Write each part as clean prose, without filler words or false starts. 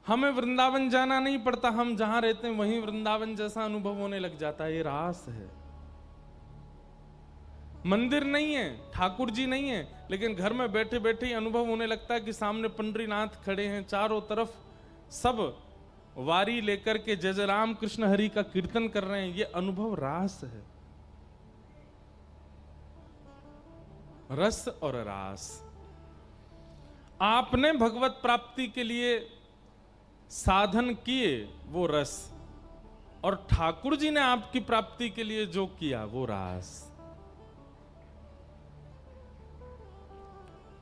हमें वृंदावन जाना नहीं पड़ता, हम जहां रहते हैं वहीं वृंदावन जैसा अनुभव होने लग जाता है। ये रास है। मंदिर नहीं है, ठाकुर जी नहीं है, लेकिन घर में बैठे बैठे ही अनुभव होने लगता है कि सामने पंडरीनाथ खड़े हैं, चारों तरफ सब वारी लेकर के जय जय राम कृष्ण हरि का कीर्तन कर रहे हैं। ये अनुभव रास है। रस और रास। आपने भगवत प्राप्ति के लिए साधन किए वो रस, और ठाकुर जी ने आपकी प्राप्ति के लिए जो किया वो रास।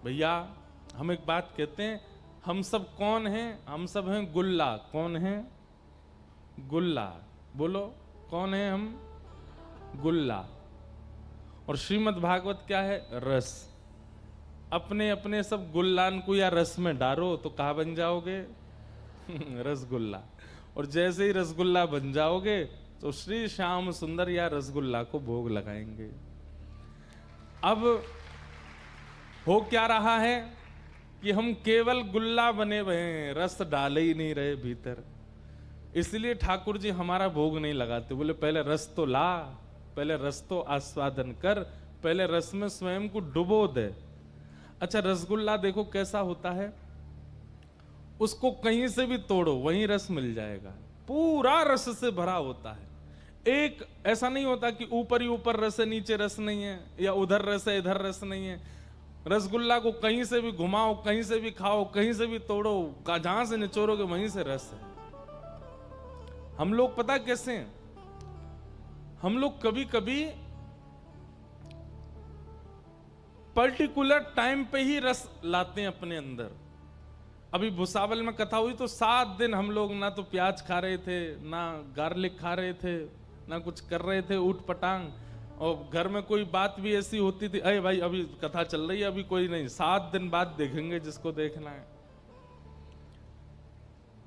भैया हम एक बात कहते हैं, हम सब कौन हैं? हम सब हैं गुल्ला। कौन है? गुल्ला। बोलो कौन है हम? गुल्ला। और श्रीमद् भागवत क्या है? रस। अपने अपने सब गुल्लान को या रस में डालो तो कहा बन जाओगे? रसगुल्ला। और जैसे ही रसगुल्ला बन जाओगे तो श्री श्याम सुंदर या रसगुल्ला को भोग लगाएंगे। अब हो क्या रहा है कि हम केवल गुल्ला बने हुए हैं, रस डाले ही नहीं रहे भीतर। इसलिए ठाकुर जी हमारा भोग नहीं लगाते। बोले पहले रस तो ला, पहले रस तो आस्वादन कर, पहले रस में स्वयं को डुबो दे। अच्छा, रसगुल्ला देखो कैसा होता है, उसको कहीं से भी तोड़ो वहीं रस मिल जाएगा, पूरा रस से भरा होता है। एक ऐसा नहीं होता कि ऊपर ही ऊपर रस है नीचे रस नहीं है, या उधर रस है इधर रस नहीं है। रसगुल्ला को कहीं से भी घुमाओ, कहीं से भी खाओ, कहीं से भी तोड़ो, जहां से निचोड़ोगे वहीं से रस है। हम लोग पता कैसे हैं? हम लोग कभी कभी पर्टिकुलर टाइम पे ही रस लाते हैं अपने अंदर। अभी भुसावल में कथा हुई तो 7 दिन हम लोग ना तो प्याज खा रहे थे, ना गार्लिक खा रहे थे, ना कुछ कर रहे थे ऊट पटांग। और घर में कोई बात भी ऐसी होती थी, अरे भाई अभी कथा चल रही है, अभी कोई नहीं, 7 दिन बाद देखेंगे जिसको देखना है।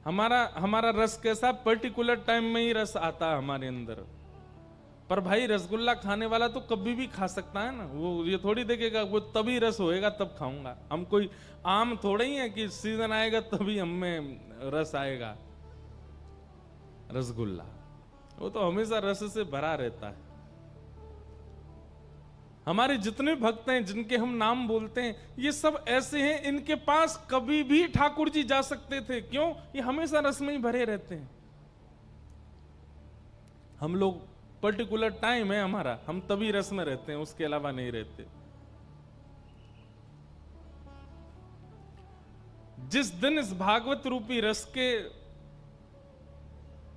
हमारा रस कैसा? पर्टिकुलर टाइम में ही रस आता है हमारे अंदर। पर भाई रसगुल्ला खाने वाला तो कभी भी खा सकता है ना, वो ये थोड़ी देखेगा वो तभी रस होएगा तब खाऊंगा। हम कोई आम थोड़े ही है कि सीजन आएगा तभी हम में रस आएगा। रसगुल्ला वो तो हमेशा रस से भरा रहता है। हमारे जितने भक्त हैं जिनके हम नाम बोलते हैं, ये सब ऐसे हैं, इनके पास कभी भी ठाकुर जी जा सकते थे। क्यों? ये हमेशा रस में ही भरे रहते हैं। हम लोग पर्टिकुलर टाइम है हमारा, हम तभी रस में रहते हैं, उसके अलावा नहीं रहते। जिस दिन इस भागवत रूपी रस के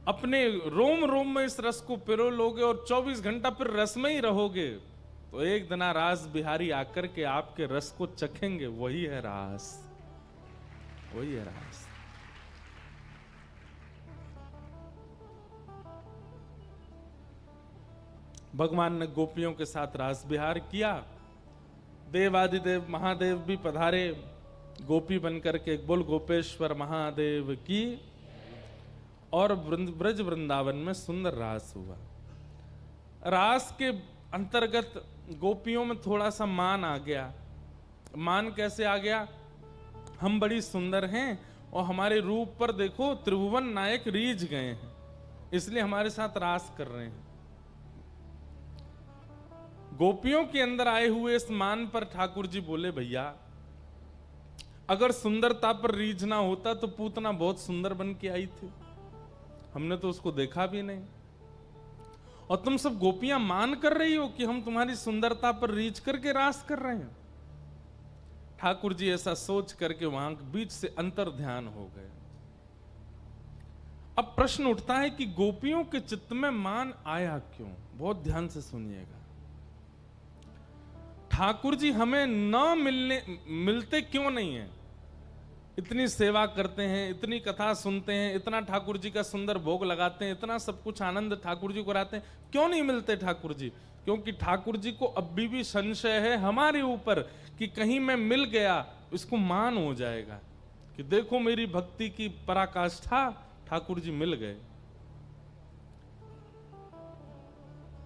अपने रोम रोम में इस रस को पिरो लोगे और 24 घंटा फिर रस में ही रहोगे, तो एक दिन रास बिहारी आकर के आपके रस को चखेंगे। वही है रास, वही है रास। भगवान ने गोपियों के साथ रास विहार किया। देवादिदेव महादेव भी पधारे गोपी बनकर के। बोल गोपेश्वर महादेव की। और ब्रज वृंदावन में सुंदर रास हुआ। रास के अंतर्गत गोपियों में थोड़ा सा मान आ गया। मान कैसे आ गया? हम बड़ी सुंदर हैं और हमारे रूप पर देखो त्रिभुवन नायक रीझ गए हैं, इसलिए हमारे साथ रास कर रहे हैं। गोपियों के अंदर आए हुए इस मान पर ठाकुर जी बोले, भैया अगर सुंदरता पर रीझना होता तो पूतना बहुत सुंदर बन के आई थी, हमने तो उसको देखा भी नहीं। और तुम सब गोपियां मान कर रही हो कि हम तुम्हारी सुंदरता पर रीझ करके रास कर रहे हैं। ठाकुर जी ऐसा सोच करके वहां बीच से अंतर ध्यान हो गए। अब प्रश्न उठता है कि गोपियों के चित्त में मान आया क्यों? बहुत ध्यान से सुनिएगा। ठाकुर जी हमें मिलते क्यों नहीं है? इतनी सेवा करते हैं, इतनी कथा सुनते हैं, इतना ठाकुर जी का सुंदर भोग लगाते हैं, इतना सब कुछ आनंद ठाकुर जी को कराते हैं, क्यों नहीं मिलते ठाकुर जी? क्योंकि ठाकुर जी को अभी भी संशय है हमारे ऊपर कि कहीं मैं मिल गया इसको मान हो जाएगा कि देखो मेरी भक्ति की पराकाष्ठा, ठाकुर जी मिल गए।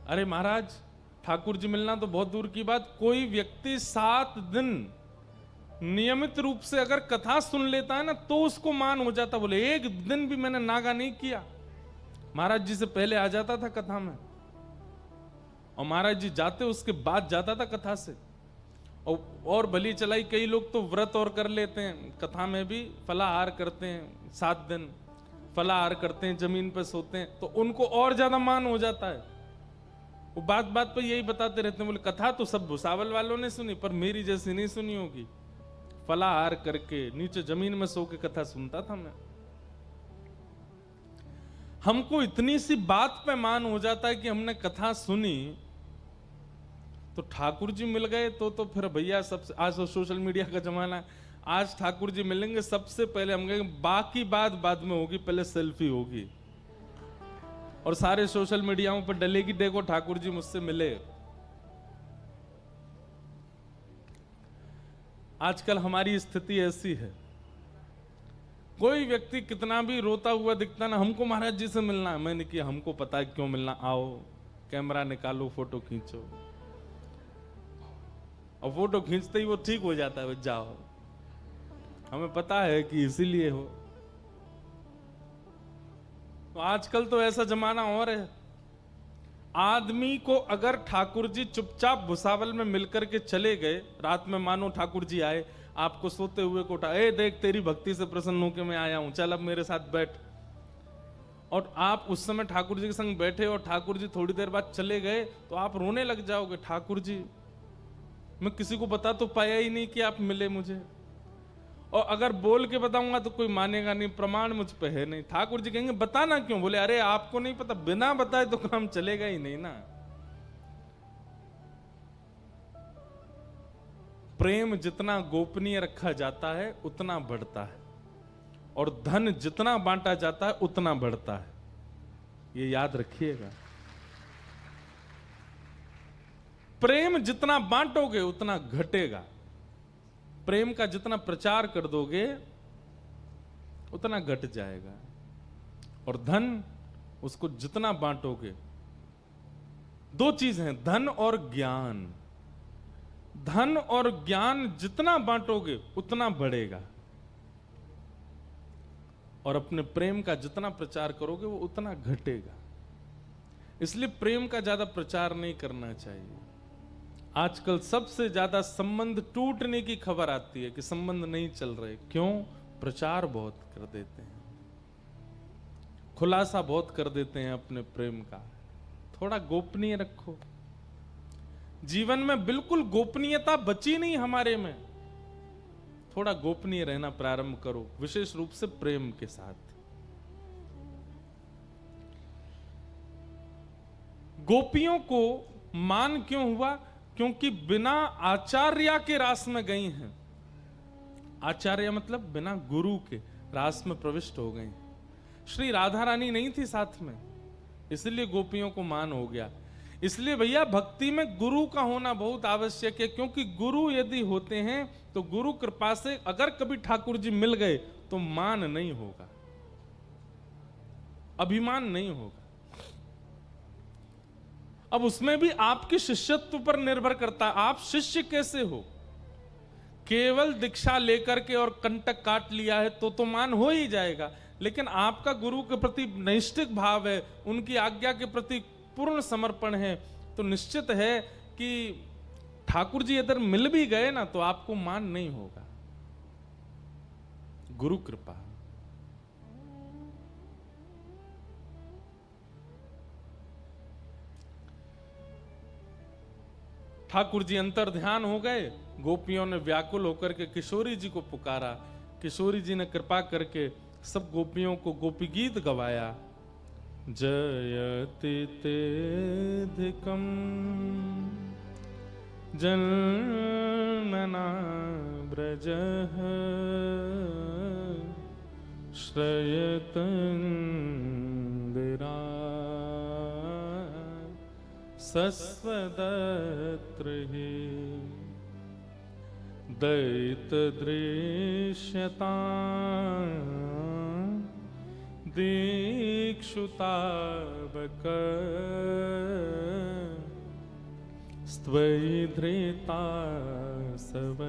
अरे महाराज, ठाकुर जी मिलना तो बहुत दूर की बात, कोई व्यक्ति 7 दिन नियमित रूप से अगर कथा सुन लेता है ना तो उसको मान हो जाता। बोले एक दिन भी मैंने नागा नहीं किया, महाराज जी से पहले आ जाता था कथा में, और महाराज जी जाते उसके बाद जाता था कथा से। और भली चलाई कई लोग तो व्रत और कर लेते हैं, कथा में भी फलाहार करते हैं, 7 दिन फलाहार करते हैं, जमीन पर सोते हैं, तो उनको और ज्यादा मान हो जाता है। वो बात बात पर यही बताते रहते हैं, बोले कथा तो सब भुसावल वालों ने सुनी पर मेरी जैसी नहीं सुनी होगी। फलाहार करके नीचे जमीन में सो के कथा सुनता था मैं। हमको इतनी सी बात पे मान हो जाता है कि हमने कथा सुनी तो ठाकुर जी मिल गए तो फिर भैया सबसे, आज तो सोशल मीडिया का जमाना है, आज ठाकुर जी मिलेंगे सबसे पहले हम कहेंगे बाकी बात बाद में होगी, पहले सेल्फी होगी और सारे सोशल मीडियाओं पर डलेगी, देखो ठाकुर जी मुझसे मिले। आजकल हमारी स्थिति ऐसी है, कोई व्यक्ति कितना भी रोता हुआ दिखता ना, हमको महाराज जी से मिलना है। मैंने किया, हमको पता है क्यों मिलना, आओ कैमरा निकालो फोटो खींचो, और फोटो खींचते ही वो ठीक हो जाता है, जाओ हमें पता है कि इसीलिए हो। तो आजकल तो ऐसा जमाना और है, आदमी को अगर ठाकुर जी चुपचाप भुसावल में मिलकर के चले गए, रात में मानो ठाकुर जी आए, आपको सोते हुए को उठा, ए देख तेरी भक्ति से प्रसन्न होकर मैं आया हूं, चल अब मेरे साथ बैठ, और आप उस समय ठाकुर जी के संग बैठे और ठाकुर जी थोड़ी देर बाद चले गए, तो आप रोने लग जाओगे, ठाकुर जी मैं किसी को बता तो पाया ही नहीं कि आप मिले मुझे, और अगर बोल के बताऊंगा तो कोई मानेगा नहीं, प्रमाण मुझ पे है नहीं। ठाकुर जी कहेंगे बताना क्यों? बोले अरे आपको नहीं पता, बिना बताए तो काम चलेगा ही नहीं ना। प्रेम जितना गोपनीय रखा जाता है उतना बढ़ता है, और धन जितना बांटा जाता है उतना बढ़ता है, ये याद रखिएगा। प्रेम जितना बांटोगे उतना घटेगा, प्रेम का जितना प्रचार कर दोगे उतना घट जाएगा, और धन उसको जितना बांटोगे, 2 चीज हैं, धन और ज्ञान। धन और ज्ञान जितना बांटोगे उतना बढ़ेगा, और अपने प्रेम का जितना प्रचार करोगे वो उतना घटेगा। इसलिए प्रेम का ज्यादा प्रचार नहीं करना चाहिए। आजकल सबसे ज्यादा संबंध टूटने की खबर आती है कि संबंध नहीं चल रहे, क्यों? प्रचार बहुत कर देते हैं, खुलासा बहुत कर देते हैं अपने प्रेम का। थोड़ा गोपनीय रखो, जीवन में बिल्कुल गोपनीयता बची नहीं हमारे में, थोड़ा गोपनीय रहना प्रारंभ करो, विशेष रूप से प्रेम के साथ। गोपियों को मान क्यों हुआ? क्योंकि बिना आचार्य के रास में गई हैं। आचार्य मतलब बिना गुरु के रास में प्रविष्ट हो गई। श्री राधा रानी नहीं थी साथ में, इसलिए गोपियों को मान हो गया। इसलिए भैया भक्ति में गुरु का होना बहुत आवश्यक है, क्योंकि गुरु यदि होते हैं तो गुरु कृपा से अगर कभी ठाकुर जी मिल गए तो मान नहीं होगा, अभिमान नहीं होगा। अब उसमें भी आपके शिष्यत्व पर निर्भर करता है, आप शिष्य कैसे हो। केवल दीक्षा लेकर के और कंटक काट लिया है तो मान हो ही जाएगा, लेकिन आपका गुरु के प्रति नैष्ठिक भाव है, उनकी आज्ञा के प्रति पूर्ण समर्पण है, तो निश्चित है कि ठाकुर जी अगर मिल भी गए ना तो आपको मान नहीं होगा। गुरु कृपा। ठाकुर जी अंतर ध्यान हो गए, गोपियों ने व्याकुल होकर के किशोरी जी को पुकारा, किशोरी जी ने कृपा करके सब गोपियों को गोपी गीत गवाया। जयति तेधिकम जनना ब्रजः श्रयतंदिरा सस्वदत्र हि दैतदृश्यता दीक्षुतावक स्त्वयि धृता सव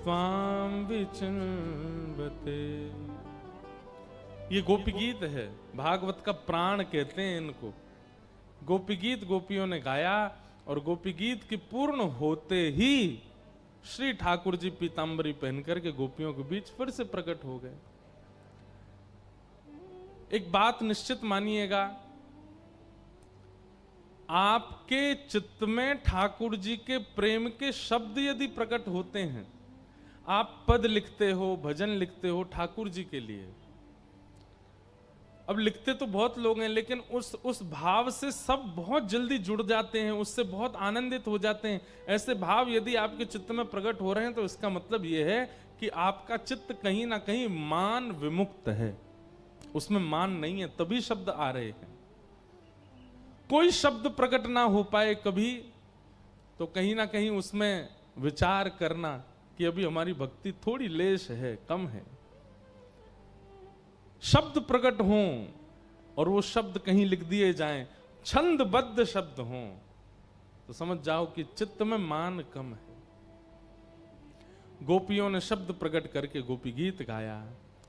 स्वाम विचिन्वते। ये गोपी गीत है, भागवत का प्राण कहते हैं इनको। गोपी गीत गोपियों ने गाया और गोपी गीत के पूर्ण होते ही श्री ठाकुर जी पीतांबरी पहनकर के गोपियों के बीच फिर से प्रकट हो गए। एक बात निश्चित मानिएगा, आपके चित्त में ठाकुर जी के प्रेम के शब्द यदि प्रकट होते हैं, आप पद लिखते हो, भजन लिखते हो ठाकुर जी के लिए, अब लिखते तो बहुत लोग हैं, लेकिन उस भाव से सब बहुत जल्दी जुड़ जाते हैं, उससे बहुत आनंदित हो जाते हैं। ऐसे भाव यदि आपके चित्त में प्रकट हो रहे हैं तो इसका मतलब यह है कि आपका चित्त कहीं ना कहीं मान विमुक्त है, उसमें मान नहीं है, तभी शब्द आ रहे हैं। कोई शब्द प्रकट ना हो पाए कभी, तो कहीं ना कहीं उसमें विचार करना कि अभी हमारी भक्ति थोड़ी लेश है, कम है। शब्द प्रकट हों और वो शब्द कहीं लिख दिए जाएं, छंदबद्ध शब्द हों, तो समझ जाओ कि चित्त में मान कम है। गोपियों ने शब्द प्रकट करके गोपी गीत गाया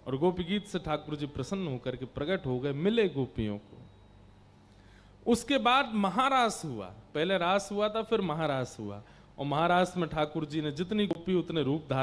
और गोपी गीत से ठाकुर जी प्रसन्न होकर के प्रकट हो गए, मिले गोपियों को। उसके बाद महारास हुआ, पहले रास हुआ था, फिर महारास हुआ, और महारास में ठाकुर जी ने जितनी गोपी उतने रूप धारण